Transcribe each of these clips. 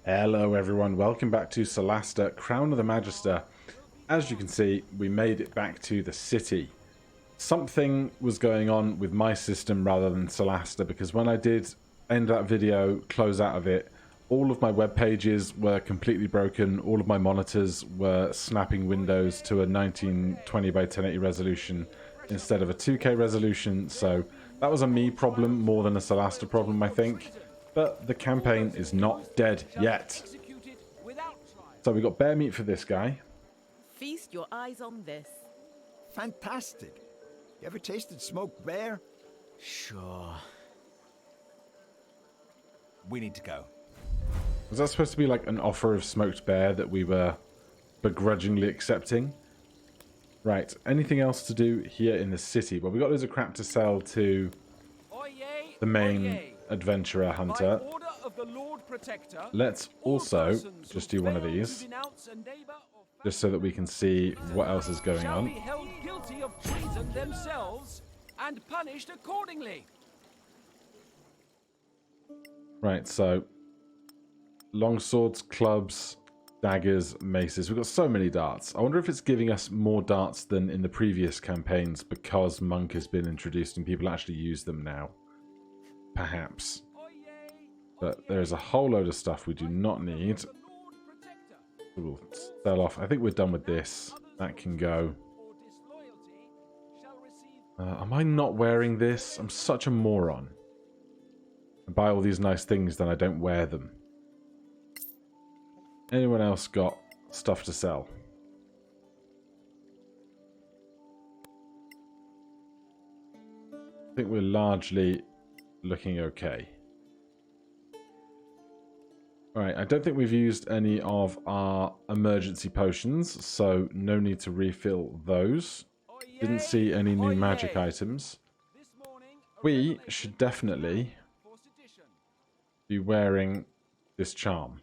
Hello everyone, welcome back to Solasta, Crown of the Magister. As you can see, we made it back to the city. Something was going on with my system rather than Solasta, because when I did end that video, close out of it, all of my web pages were completely broken, all of my monitors were snapping windows to a 1920 by 1080 resolution instead of a 2K resolution, so that was a me problem more than a Solasta problem, I think. But the campaign is not dead yet. So we got bear meat for this guy. Feast your eyes on this. Fantastic. You ever tasted smoked bear? Sure. We need to go. Was that supposed to be like an offer of smoked bear that we were begrudgingly accepting? Right, anything else to do here in the city? Well, we got loads of crap to sell to the main adventurer hunter. Let's also just do one of these, just so that we can see what else is going on. Held guilty of treason themselves and punished accordingly. Right, so long swords, clubs, daggers, maces. We've got so many darts. I wonder if it's giving us more darts than in the previous campaigns because Monk has been introduced and people actually use them now. Perhaps. But there's a whole load of stuff we do not need. We'll sell off. I think we're done with this. That can go. Am I not wearing this? I'm such a moron. I buy all these nice things, then I don't wear them. Anyone else got stuff to sell? I think we're largely looking okay. Alright, I don't think we've used any of our emergency potions, so no need to refill those. Didn't see any new magic items. We should definitely be wearing this charm.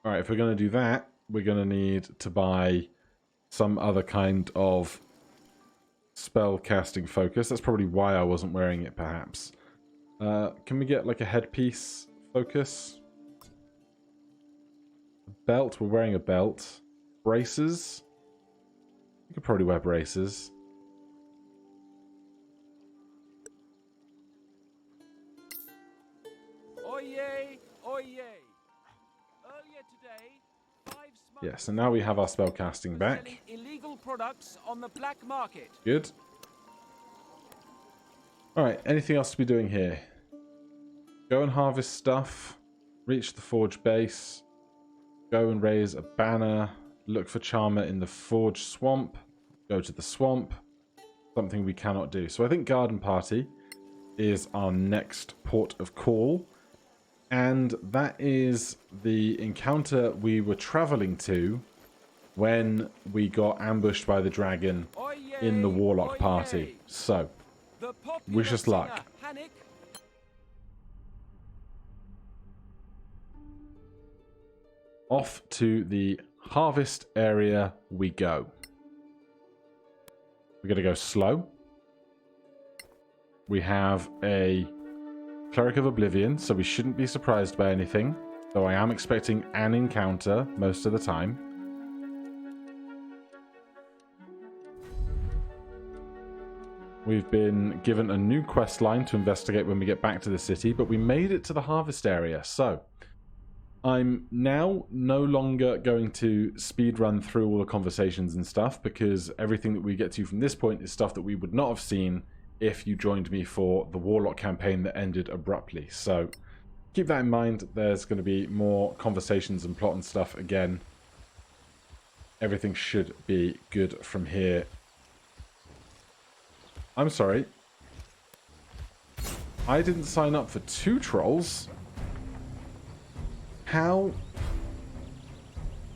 Alright, if we're going to do that, we're going to need to buy some other kind of spell casting focus. That's probably why I wasn't wearing it, perhaps. Can we get like a headpiece focus? A belt, we're wearing a belt. Braces? You could probably wear braces. Oyez, oyez. Earlier today, 5 Yes, and now we have our spell casting back. illegal products on the black market. Good. Alright, anything else to be doing here? Go and harvest stuff. Reach the forge base. Go and raise a banner. Look for Charmer in the forge swamp. Go to the swamp. Something we cannot do. So I think Garden Party is our next port of call. And that is the encounter we were traveling to when we got ambushed by the dragon in the Warlock party. So, wish us luck. Off to the harvest area we go. We're going to go slow. We have a Cleric of Oblivion, so we shouldn't be surprised by anything, though I am expecting an encounter most of the time. We've been given a new quest line to investigate when we get back to the city, but we made it to the harvest area, so I'm now no longer going to speed run through all the conversations and stuff, because everything that we get to from this point is stuff that we would not have seen if you joined me for the Warlock campaign that ended abruptly. So keep that in mind. There's going to be more conversations and plot and stuff again. Everything should be good from here. I'm sorry. I didn't sign up for 2 trolls. How?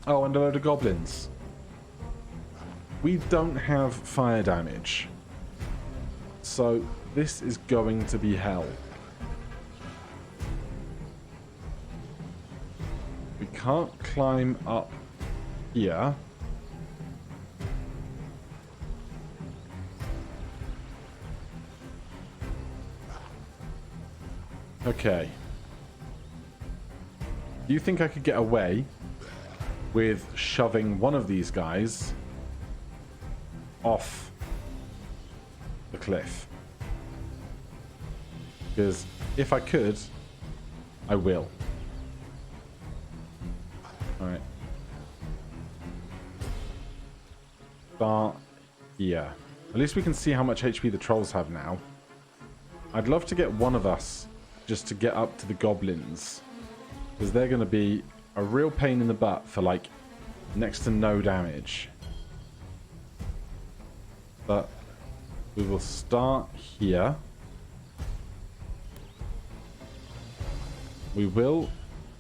Oh, and a load of goblins. We don't have fire damage. So this is going to be hell. We can't climb up here. Okay. Do you think I could get away with shoving one of these guys off the cliff? Because if I could, I will. Alright. Start here. At least we can see how much HP the trolls have now. I'd love to get one of us just to get up to the goblins, because they're going to be a real pain in the butt for like next to no damage. But we will start here. We will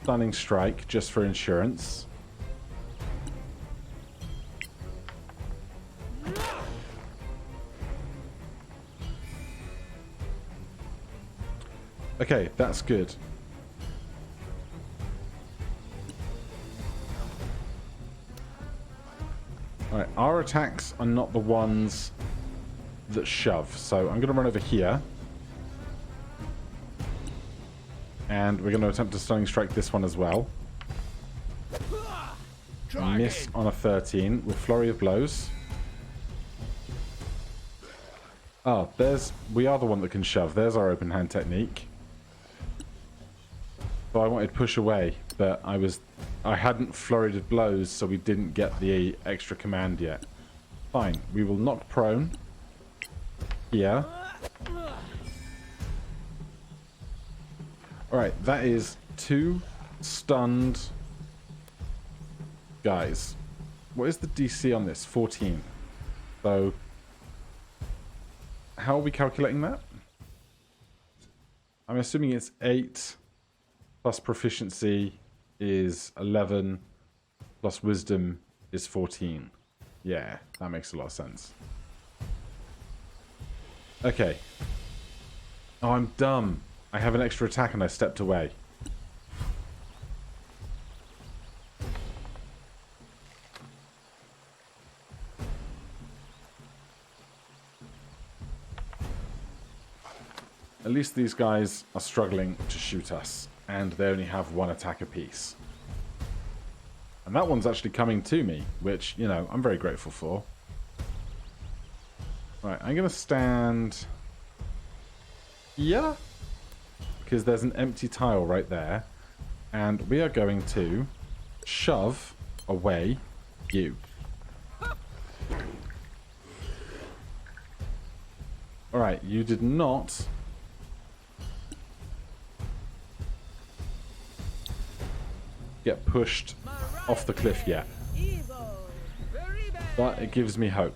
stunning strike just for insurance. Okay, that's good. Alright, our attacks are not the ones that shove. So I'm going to run over here. And we're going to attempt to stunning strike this one as well. Miss on a 13 with flurry of blows. Oh, we are the one that can shove. There's our open hand technique. So I wanted push away, but I hadn't flurried of blows, so we didn't get the extra command yet. Fine, we will knock prone. Here. Alright, that is 2 stunned guys. What is the DC on this? 14. So, how are we calculating that? I'm assuming it's 8 plus proficiency is 11 plus wisdom is 14. Yeah, that makes a lot of sense. Okay. Oh, I'm dumb. I have an extra attack and I stepped away. At least these guys are struggling to shoot us, and they only have 1 attack apiece. And that one's actually coming to me, which, you know, I'm very grateful for. Right, I'm going to stand here, because there's an empty tile right there, and we are going to shove away you. Alright, you did not get pushed off the cliff yet, but it gives me hope.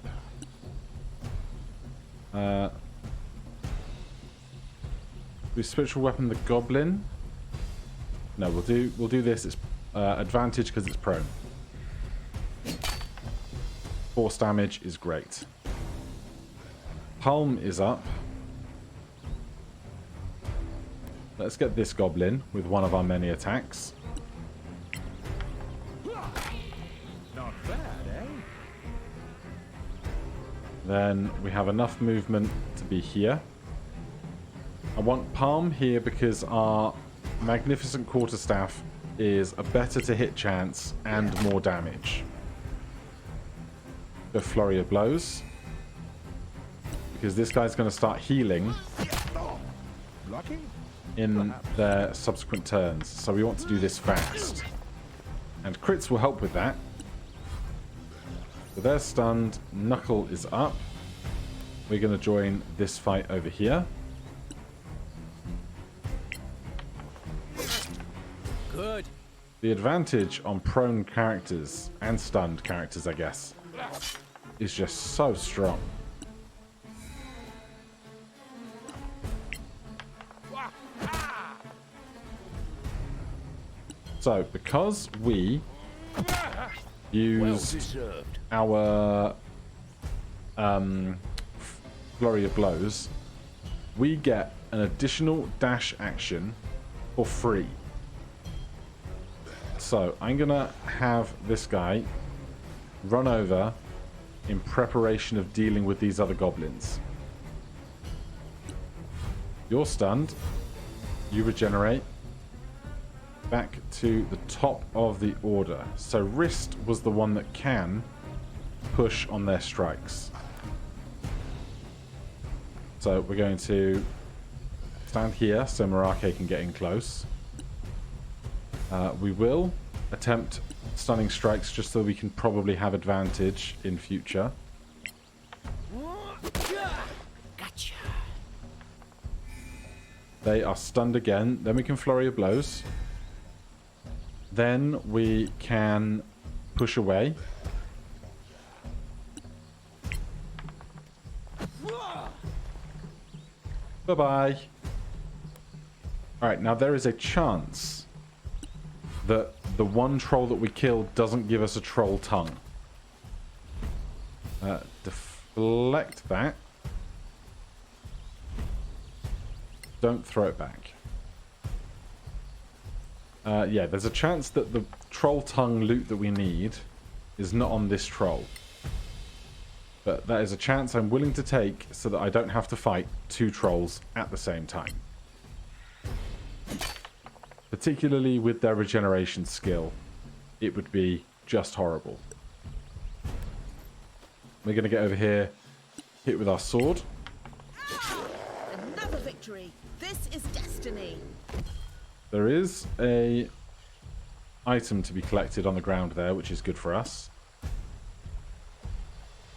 We spiritual weapon the goblin. No, we'll do this. It's advantage because it's prone. Force damage is great. Palm is up. Let's get this goblin with one of our many attacks. Not bad, eh? Then we have enough movement to be here. I want Palm here because our Magnificent Quarterstaff is a better to hit chance and more damage. The Flurry of Blows. Because this guy's going to start healing in their subsequent turns. So we want to do this fast. And crits will help with that. So they're stunned. Knuckle is up. We're going to join this fight over here. Good. The advantage on prone characters and stunned characters, I guess, is just so strong. So, because we used our Flurry of Blows, we get an additional dash action for free. So, I'm going to have this guy run over in preparation of dealing with these other goblins. You're stunned. You regenerate. back to the top of the order. So Wrist was the one that can push on their strikes. So we're going to stand here so Marake can get in close. We will attempt stunning strikes just so we can probably have advantage in future. Gotcha. They are stunned again. Then we can flurry of blows. Then we can push away. Bye-bye. Alright, now there is a chance that the one troll that we killed doesn't give us a troll tongue. Deflect that. Don't throw it back. Yeah, there's a chance that the troll tongue loot that we need is not on this troll. But that is a chance I'm willing to take so that I don't have to fight two trolls at the same time. Particularly with their regeneration skill, it would be just horrible. We're going to get over here, hit with our sword. Another victory. This is destiny. There is a item to be collected on the ground there, which is good for us.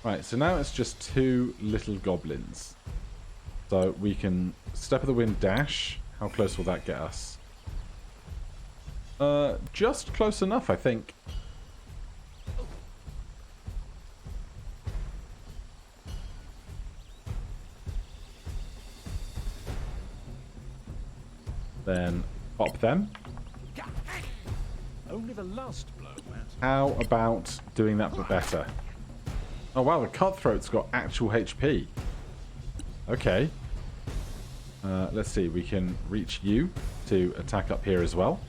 Right, so now it's just two little goblins. So we can Step of the Wind dash. How close will that get us? Just close enough, I think. Then pop them. Only the last blow, Matt. How about doing that but better? Oh wow, the Cutthroat's got actual HP. Okay. Let's see, we can reach you to attack up here as well.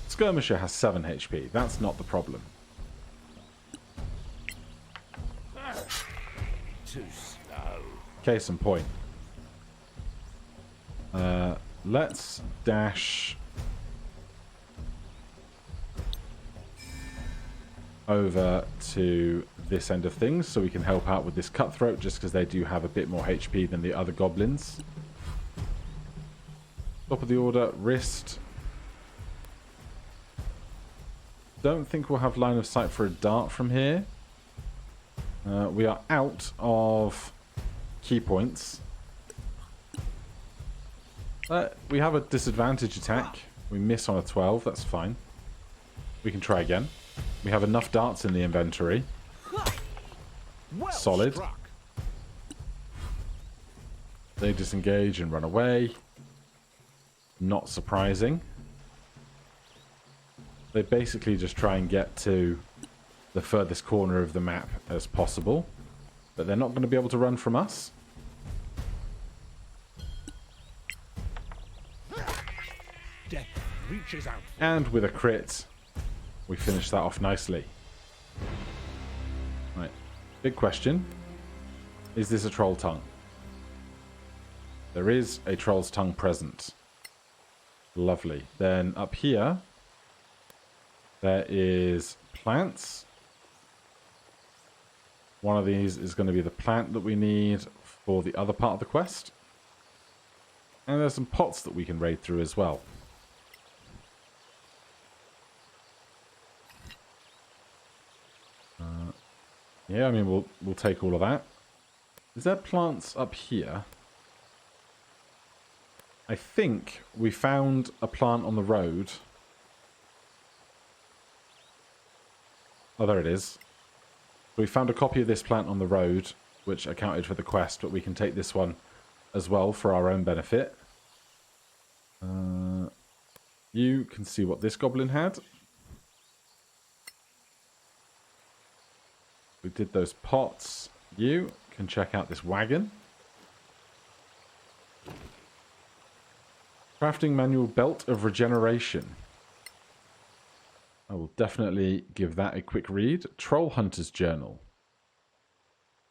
Skirmisher has 7 HP. That's not the problem. Too slow. Case in point. Let's dash over to this end of things so we can help out with this Cutthroat, just because they do have a bit more HP than the other goblins. Top of the order, Wrist. Don't think we'll have line of sight for a dart from here. We are out of key points. We have a disadvantage attack. We miss on a 12, that's fine. We can try again. We have enough darts in the inventory. Well Solid. struck. They disengage and run away. Not surprising. They basically just try and get to the furthest corner of the map as possible. But they're not going to be able to run from us. Death reaches out. And with a crit, we finish that off nicely. Right. Big question. Is this a troll tongue? There is a troll's tongue present. Lovely. Then up here, there is plants. One of these is going to be the plant that we need for the other part of the quest. And there's some pots that we can raid through as well. Yeah, I mean, we'll take all of that. Is there plants up here? I think we found a plant on the road. Oh, there it is. We found a copy of this plant on the road, which accounted for the quest, but we can take this one as well for our own benefit. You can see what this goblin had. We did those pots. You can check out this wagon. Crafting manual, belt of regeneration. I will definitely give that a quick read. Troll Hunter's Journal.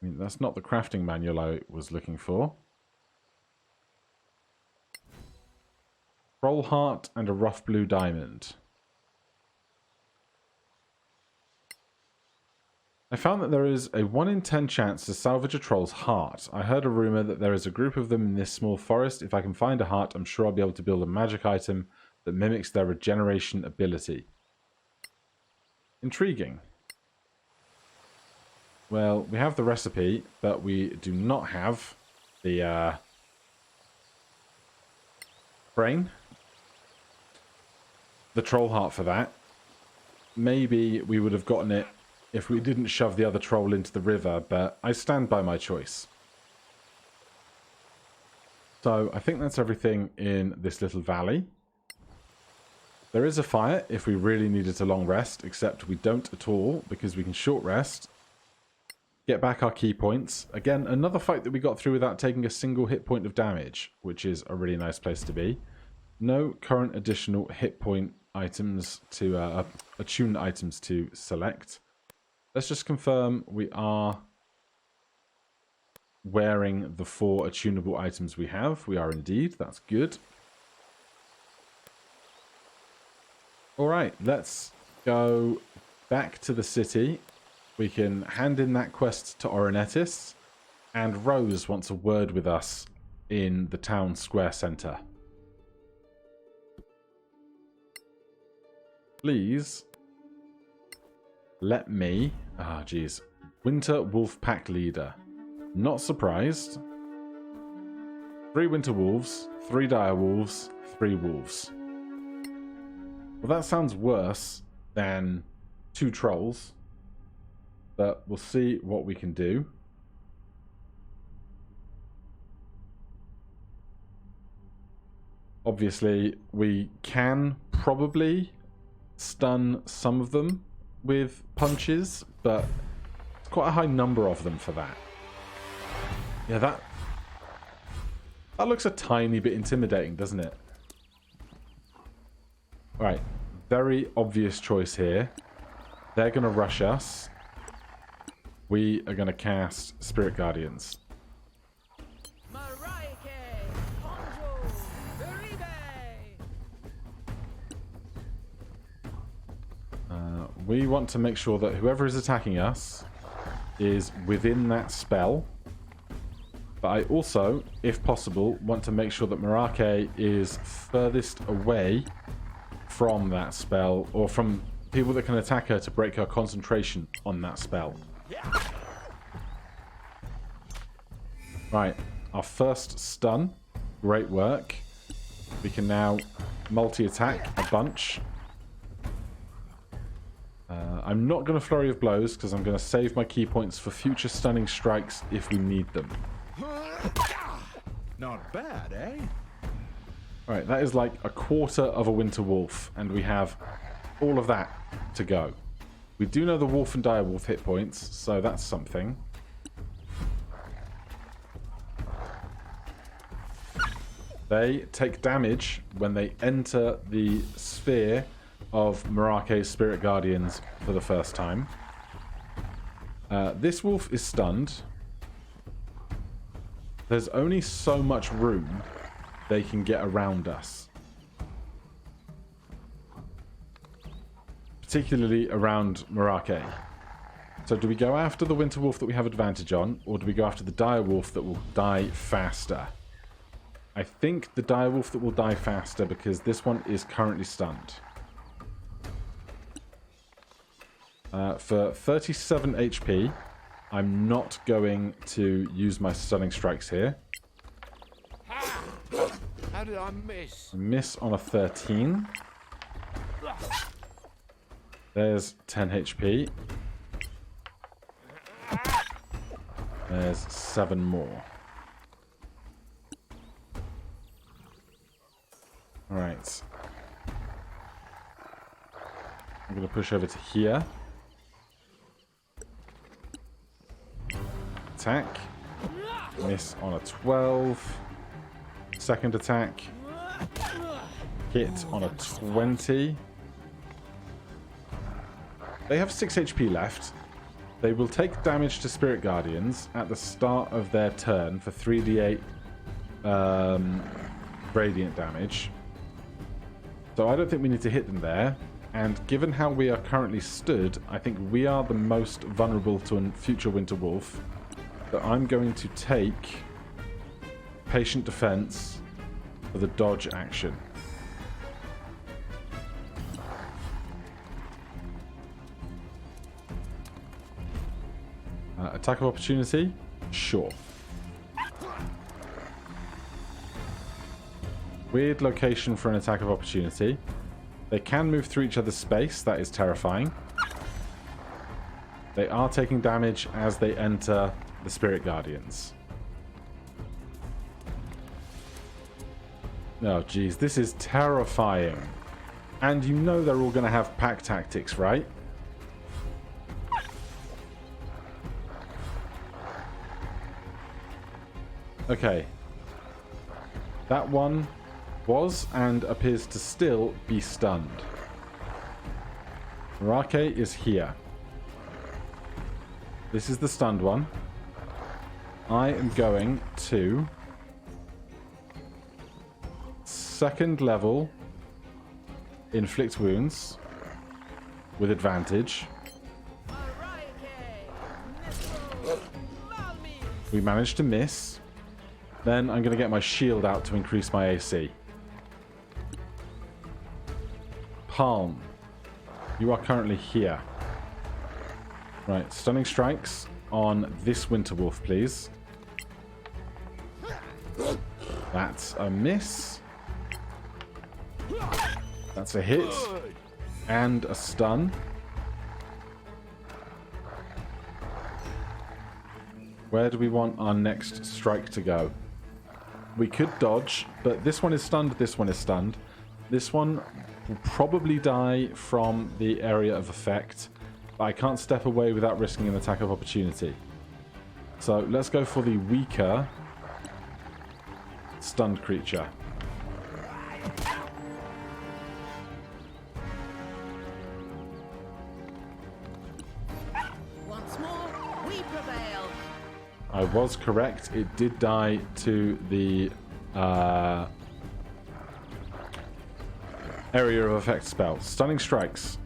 I mean, that's not the crafting manual I was looking for. Troll heart and a rough blue diamond. I found that there is a 1 in 10 chance to salvage a troll's heart. I heard a rumor that there is a group of them in this small forest. If I can find a heart, I'm sure I'll be able to build a magic item that mimics their regeneration ability. Intriguing. Well, we have the recipe, but we do not have the brain. The troll heart for that. Maybe we would have gotten it if we didn't shove the other troll into the river, but I stand by my choice. So I think that's everything in this little valley. There is a fire if we really needed a long rest, except we don't at all because we can short rest. Get back our key points. Again, another fight that we got through without taking a single hit point of damage, which is a really nice place to be. No current additional hit point items to attune items to select. Let's just confirm we are wearing the 4 attunable items we have. We are indeed. That's good. Alright, let's go back to the city. We can hand in that quest to Oronetis. And Rose wants a word with us in the town square centre. Please let me... Ah, geez. Winter Wolf Pack Leader. Not surprised. 3 Winter Wolves, 3 Dire Wolves, 3 Wolves. Well, that sounds worse than 2 Trolls. But we'll see what we can do. Obviously, we can probably stun some of them with punches, but it's quite a high number of them for that. Yeah, that looks a tiny bit intimidating, doesn't it? Right, very obvious choice here. They're going to rush us. We are going to cast Spirit Guardians. We want to make sure that whoever is attacking us is within that spell. But I also, if possible, want to make sure that Merake is furthest away from that spell, or from people that can attack her to break her concentration on that spell. Right, our first stun. Great work. We can now multi-attack a bunch. I'm not going to Flurry of Blows because I'm going to save my key points for future stunning strikes if we need them. Not bad, eh? Alright, that is like a quarter of a Winter Wolf, and we have all of that to go. We do know the Wolf and Dire Wolf hit points, so that's something. They take damage when they enter the sphere of Merake's Spirit Guardians for the first time. This wolf is stunned. There's only so much room they can get around us. Particularly around Merake. So do we go after the Winter Wolf that we have advantage on, or do we go after the Dire Wolf that will die faster? I think the Dire Wolf that will die faster because this one is currently stunned. For 37 HP, I'm not going to use my stunning strikes here. How did I miss? I miss on a 13. There's 10 HP. There's 7 more. Alright. I'm going to push over to here. Attack. Miss on a 12. Second attack. Hit on a 20. They have 6 HP left. They will take damage to Spirit Guardians at the start of their turn for 3d8 radiant damage. So I don't think we need to hit them there. And given how we are currently stood, I think we are the most vulnerable to a future Winter Wolf. So I'm going to take Patient Defense for the dodge action. Attack of opportunity? Sure. Weird location for an attack of opportunity. They can move through each other's space. That is terrifying. They are taking damage as they enter the Spirit Guardians. Oh, geez. This is terrifying. And you know they're all going to have pack tactics, right? Okay. That one was and appears to still be stunned. Rake is here. This is the stunned one. I am going to second level inflict wounds with advantage. We managed to miss. Then I'm going to get my shield out to increase my AC. Palm. You are currently here. Right, stunning strikes on this Winter Wolf, please. That's a miss. That's a hit. And a stun. Where do we want our next strike to go? We could dodge, but this one is stunned, this one is stunned. This one will probably die from the area of effect. But I can't step away without risking an attack of opportunity. So let's go for the weaker stunned creature. Once more, we prevail. I was correct. It did die to the area of effect spell. Stunning strikes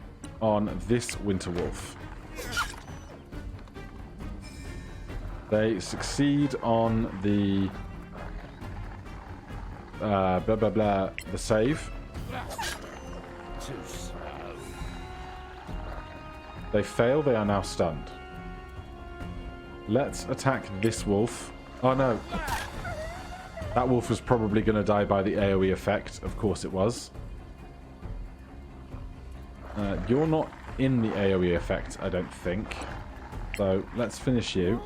on this Winter Wolf. They succeed on the the save. Too slow. They fail. They are now stunned. Let's attack this wolf. Oh no. That wolf was probably going to die by the AoE effect. Of course it was. You're not in the AoE effect, I don't think. So let's finish you.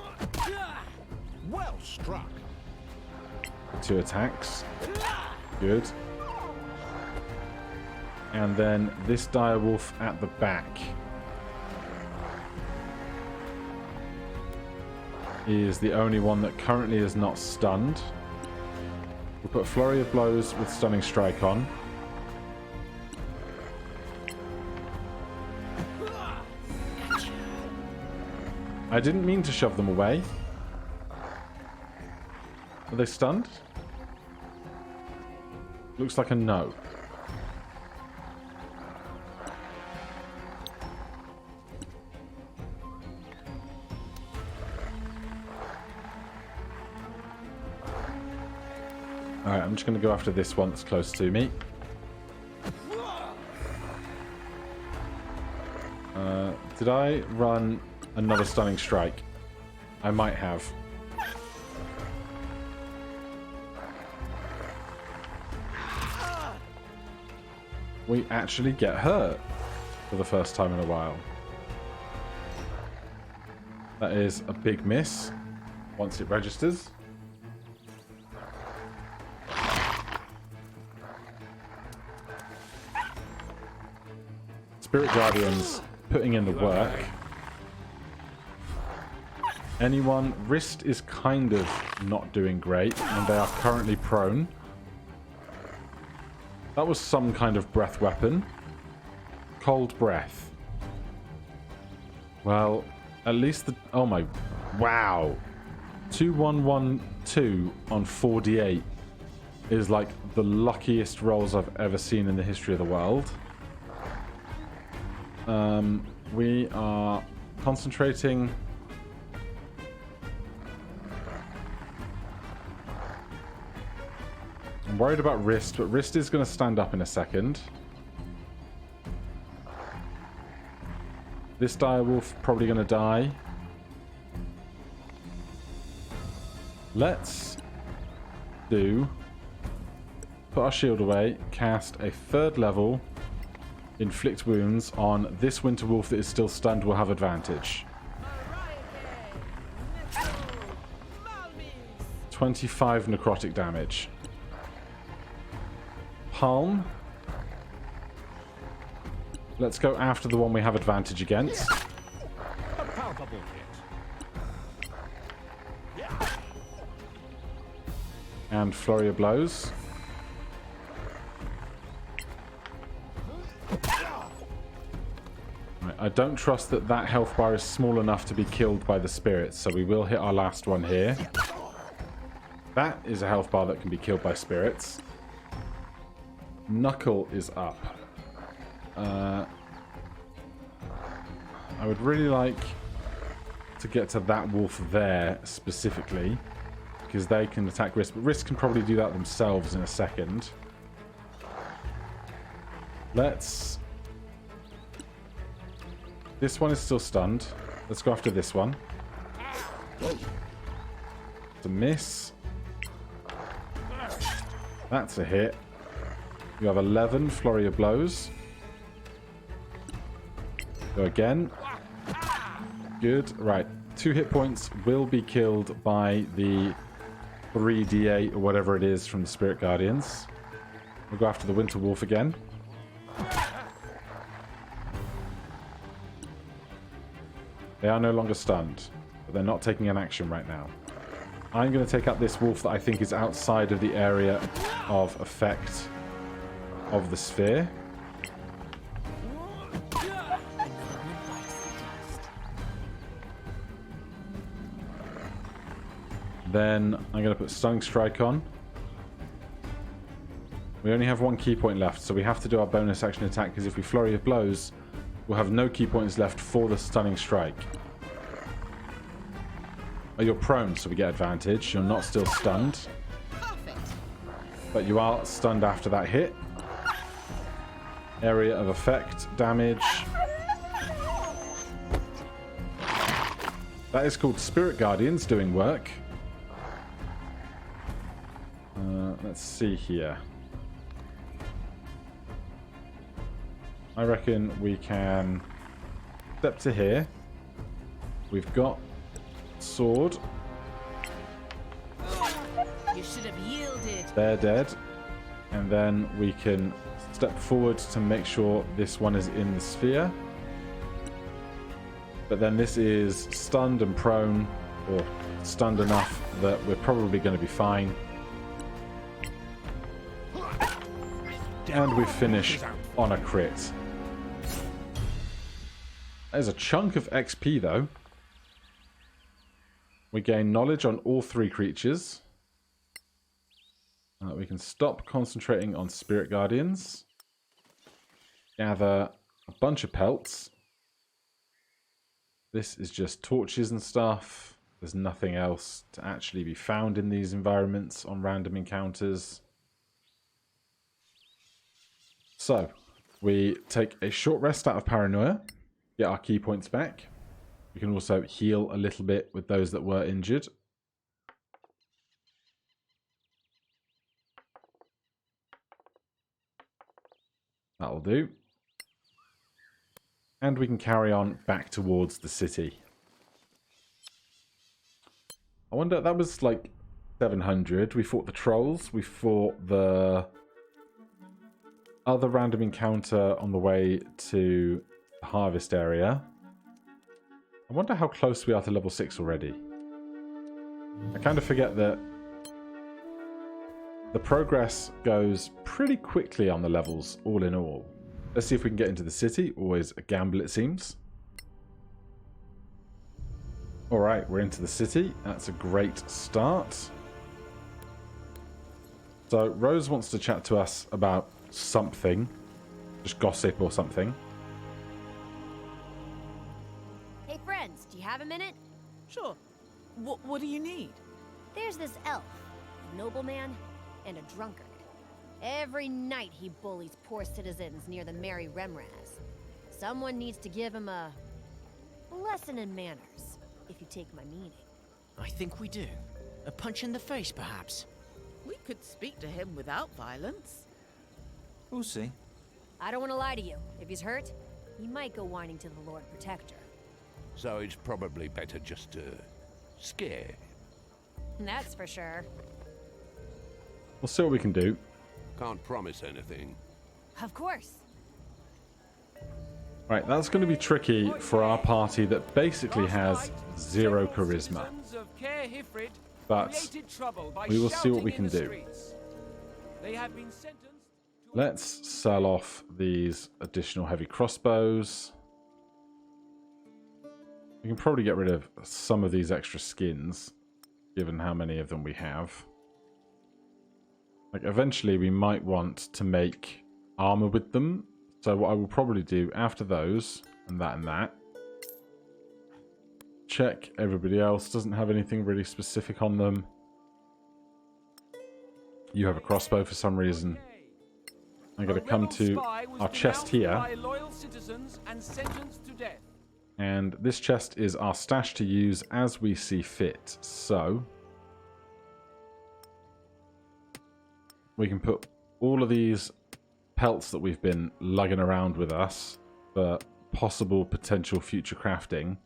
Well struck. 2 attacks. Good. And then this dire wolf at the back is the only one that currently is not stunned. We'll put Flurry of Blows with Stunning Strike on. I didn't mean to shove them away. Are they stunned? Looks like a no. Alright, I'm just going to go after this one that's close to me. Did I run another Stunning Strike? I might have. We actually get hurt for the first time in a while. That is a big miss once it registers. Spirit Guardians putting in the work. Anyone? Wrist is kind of not doing great, and they are currently prone. That was some kind of breath weapon. Cold breath. Well, at least the... Oh my... Wow. 2112 on 4d8. is like the luckiest rolls I've ever seen in the history of the world. We are concentrating. I'm worried about Wrist, but Wrist is going to stand up in a second. This direwolf probably going to die. Let's put our shield away, cast a 3rd level inflict wounds on this winter wolf that is still stunned. Will have advantage. 25 necrotic damage. Palm. Let's go after the one we have advantage against. A palpable hit. And flurry of blows. Right, I don't trust that that health bar is small enough to be killed by the spirits, so we will hit our last one here. That is a health bar that can be killed by spirits. Knuckle is up. I would really like to get to that wolf there specifically, because they can attack Wrist, but Wrist can probably do that themselves in a second. Let's... This one is still stunned. Let's go after this one. It's a miss. That's a hit. You have 11 flurry of blows. Go again. Good. Right. 2 hit points will be killed by the 3d8 or whatever it is from the Spirit Guardians. We'll go after the Winter Wolf again. They are no longer stunned, but they're not taking an action right now. I'm going to take out this wolf that I think is outside of the area of effect of the sphere. Then I'm going to put Stunning Strike on. We only have 1 key point left, so we have to do our bonus action attack, because if we Flurry of Blows, we'll have no key points left for the Stunning Strike. Oh, you're prone, so we get advantage. You're not still stunned. But you are stunned after that hit. Area of effect, damage. That is called Spirit Guardians doing work. Let's see here. I reckon we can step to here. We've got sword. You should have yielded. They're dead. And then we can step forward to make sure this one is in the sphere. But then this is stunned and prone, or stunned enough that we're probably going to be fine. And we finish on a crit. There's a chunk of XP though. We gain knowledge on all 3 creatures. We can stop concentrating on Spirit Guardians. Gather a bunch of pelts. This is just torches and stuff. There's nothing else to actually be found in these environments on random encounters. So, we take a short rest out of Paranoia, get our key points back. We can also heal a little bit with those that were injured. That'll do. And we can carry on back towards the city. I wonder, that was like 700. We fought the trolls. We fought the other random encounter on the way to the harvest area. I wonder how close we are to level 6 already. I kind of forget that the progress goes pretty quickly on the levels, all in all. Let's see if we can get into the city. Always a gamble, it seems. Alright, we're into the city. That's a great start. So Rose wants to chat to us about something. Just gossip or something. Hey friends, do you have a minute? Sure. What do you need? There's this elf, a nobleman, and a drunkard. Every night he bullies poor citizens near the Merry Remraz. Someone needs to give him a lesson in manners, if you take my meaning. I think we do. A punch in the face, perhaps. We could speak to him without violence. We'll see. I don't want to lie to you. If he's hurt, he might go whining to the Lord Protector. So it's probably better just to scare. That's for sure. We'll see what we can do. Can't promise anything. Of course. Right, that's going to be tricky for our party that basically has zero charisma. But we will see what we can do. Let's sell off these additional heavy crossbows. We can probably get rid of some of these extra skins, given how many of them we have. Like, eventually we might want to make armor with them. So what I will probably do after those, and that, check everybody else. Doesn't have anything really specific on them. You have a crossbow for some reason. I'm going to come to our chest here. And this chest is our stash to use as we see fit. So we can put all of these pelts that we've been lugging around with us for possible potential future crafting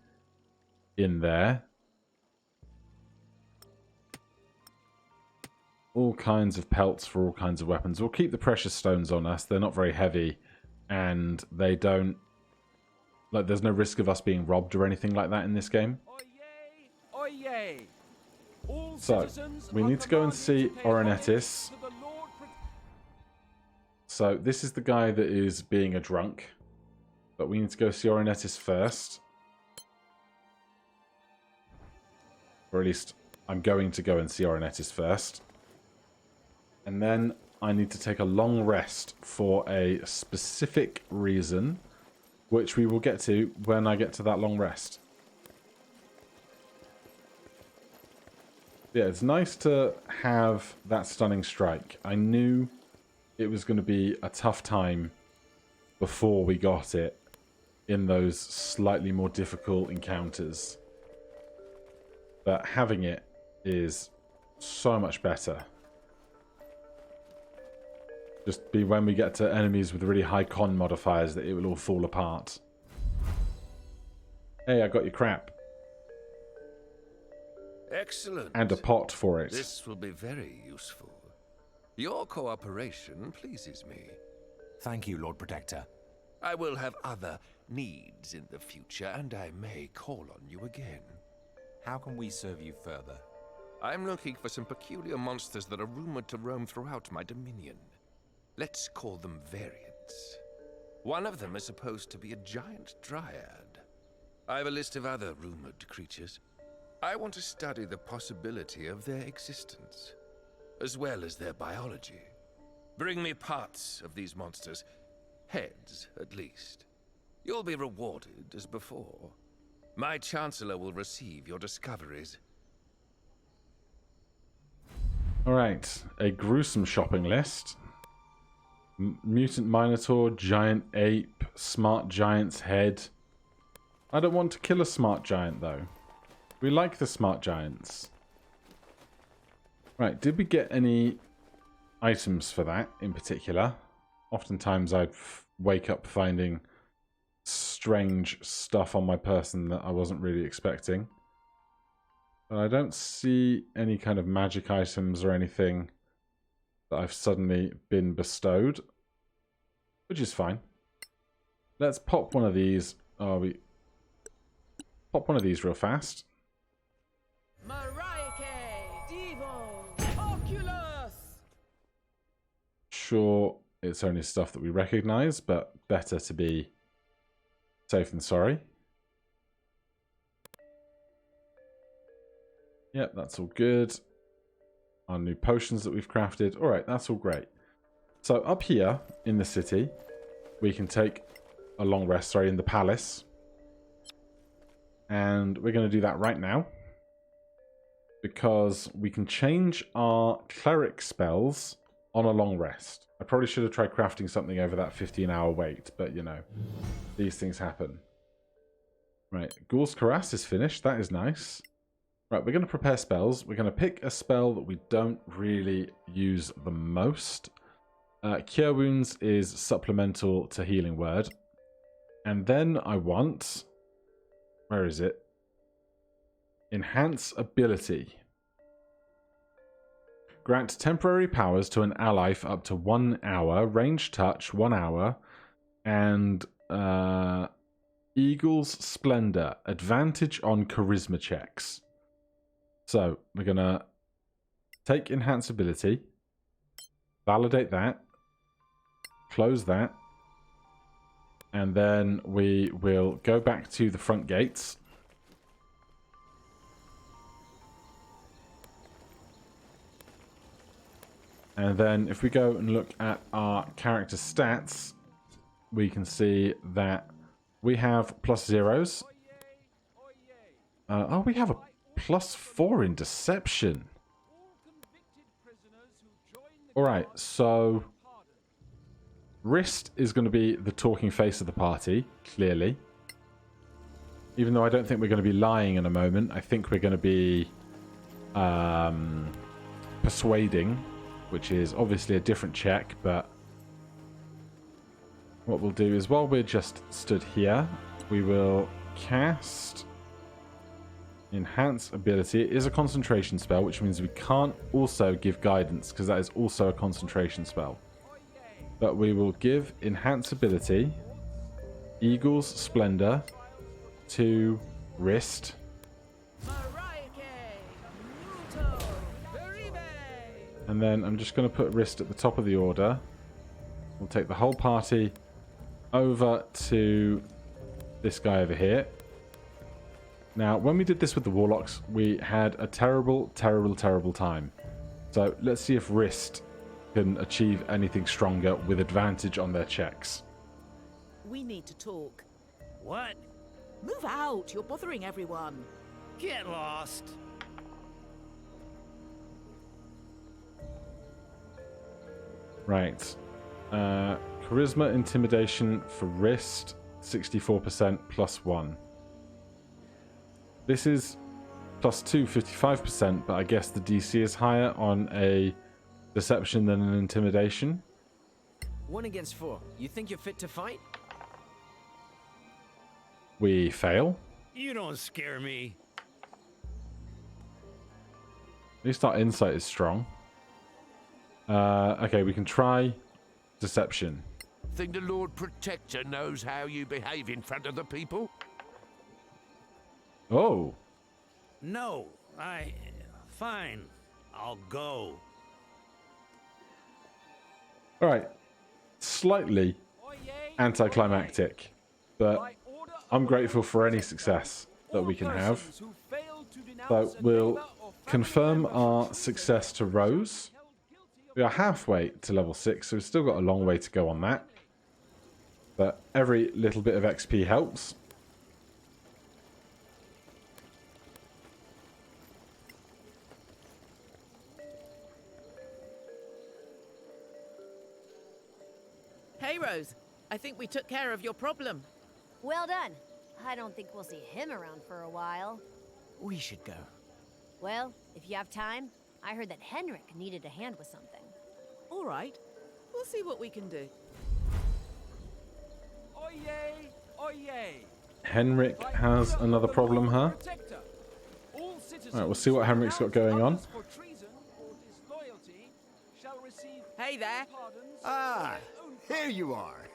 in there. All kinds of pelts for all kinds of weapons. We'll keep the precious stones on us. They're not very heavy and they don't, like, there's no risk of us being robbed or anything like that in this game. So we need to go and see Orenetis. So this is the guy that is being a drunk, but we need to go see Orenetis first. Or at least I'm going to go and see Orenetis first. And then I need to take a long rest for a specific reason, which we will get to when I get to that long rest. Yeah, it's nice to have that stunning strike. I knew it was going to be a tough time before we got it in those slightly more difficult encounters. But having it is so much better. Just be when we get to enemies with really high con modifiers that it will all fall apart. Hey, I got your crap. Excellent. And a pot for it. This will be very useful. Your cooperation pleases me. Thank you, Lord Protector. I will have other needs in the future, and I may call on you again. How can we serve you further? I'm looking for some peculiar monsters that are rumored to roam throughout my dominion. Let's call them variants. One of them is supposed to be a giant dryad. I have a list of other rumored creatures. I want to study the possibility of their existence, as well as their biology. Bring me parts of these monsters, heads at least. You'll be rewarded as before. My Chancellor will receive your discoveries. Alright, a gruesome shopping list. Mutant Minotaur, Giant Ape, Smart Giant's Head. I don't want to kill a Smart Giant, though. We like the Smart Giants. Right, did we get any items for that in particular? Oftentimes I'd wake up finding strange stuff on my person that I wasn't really expecting. But I don't see any kind of magic items or anything that I've suddenly been bestowed, which is fine. Let's pop one of these. Oh, we pop one of these real fast. Sure, it's only stuff that we recognize, but better to be safe than sorry. Yep, that's all good. our new potions that we've crafted. All right, that's all great. So up here in the city, we can take a long rest, sorry, in the palace. And we're going to do that right now. Because we can change our cleric spells on a long rest. I probably should have tried crafting something over that 15-hour wait, but you know, these things happen. Right, Ghoul's Caress is finished. That is nice. Right, we're going to prepare spells. We're going to pick a spell that we don't really use the most. Cure Wounds is supplemental to Healing Word. And then I want... Where is it? Enhance Ability. Grant temporary powers to an ally for up to 1 hour. Range touch, 1 hour. And Eagle's Splendor. Advantage on charisma checks. So, we're going to take Enhance Ability. Validate that. Close that. And then we will go back to the front gates. And then if we go and look at our character stats, we can see that we have +0s. Oh, we have a +4 in deception. Alright, so Wrist is going to be the talking face of the party, clearly. Even though I don't think we're going to be lying in a moment, I think we're going to be persuading, which is obviously a different check, but what we'll do is while we're just stood here, we will cast Enhance Ability. It is a concentration spell, which means we can't also give guidance, because that is also a concentration spell. But we will give Enhance Ability, Eagle's Splendor, to Wrist. And then I'm just going to put Wrist at the top of the order. We'll take the whole party over to this guy over here. Now, when we did this with the Warlocks, we had a terrible, terrible, terrible time. So let's see if Wrist can achieve anything stronger with advantage on their checks. We need to talk. What? Move out. You're bothering everyone. Get lost. Right. Charisma, Intimidation for Wrist, 64% +1. This is +2, 55%, but I guess the DC is higher on a Deception than an Intimidation. 1 against 4. You think you're fit to fight? We fail. You don't scare me. At least our insight is strong. Okay, we can try Deception. Think the Lord Protector knows how you behave in front of the people? Oh. No, fine. I'll go. Alright. Slightly anticlimactic, but I'm grateful for any success that we can have. So we'll confirm our success to Rose. We are halfway to level 6, so we've still got a long way to go on that. But every little bit of XP helps. Hey, Rose. I think we took care of your problem. Well done. I don't think we'll see him around for a while. We should go. Well, if you have time, I heard that Henrik needed a hand with something. All right. We'll see what we can do. Oyez! Oyez! Henrik has another problem, huh? Alright, we'll see what Henrik's got going on. Hey there. Ah, here you are.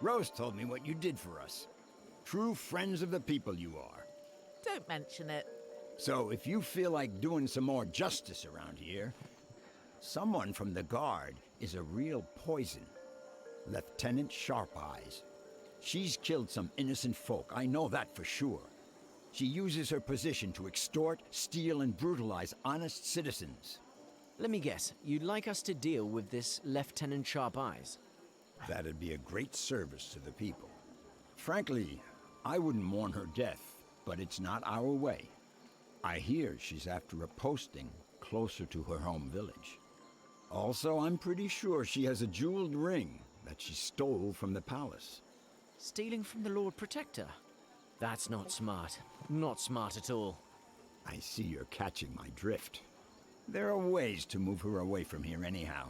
Rose told me what you did for us. True friends of the people you are. Don't mention it. So if you feel like doing some more justice around here, someone from the guard is a real poison. Lieutenant Sharp Eyes. She's killed some innocent folk, I know that for sure. She uses her position to extort, steal, and brutalize honest citizens. Let me guess, you'd like us to deal with this Lieutenant Sharp Eyes? That'd be a great service to the people. Frankly, I wouldn't mourn her death, but it's not our way. I hear she's after a posting closer to her home village. Also, I'm pretty sure she has a jeweled ring that she stole from the palace. Stealing from the Lord Protector? That's not smart. Not smart at all. I see you're catching my drift. There are ways to move her away from here anyhow.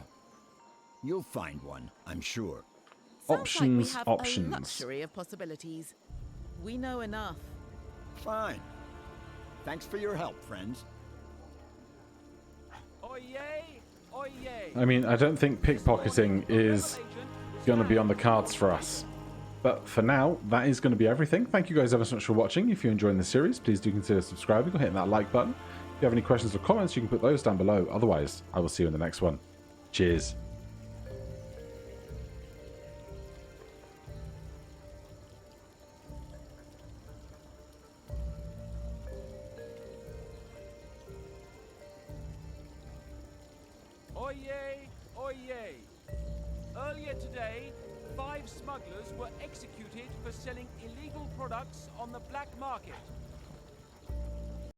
You'll find one, I'm sure. Sounds Options, like we have options. a luxury of possibilities. We know enough. Fine. Thanks for your help, friends. Oyez! Oyez! I mean, I don't think pickpocketing is going to be on the cards for us. But for now, that is going to be everything. Thank you guys ever so much for watching. If you're enjoying the series, please do consider subscribing or hitting that like button. If you have any questions or comments, you can put those down below. Otherwise, I will see you in the next one. Cheers. Oyez! Oyez! Earlier today, 5 smugglers were executed for selling illegal products on the black market.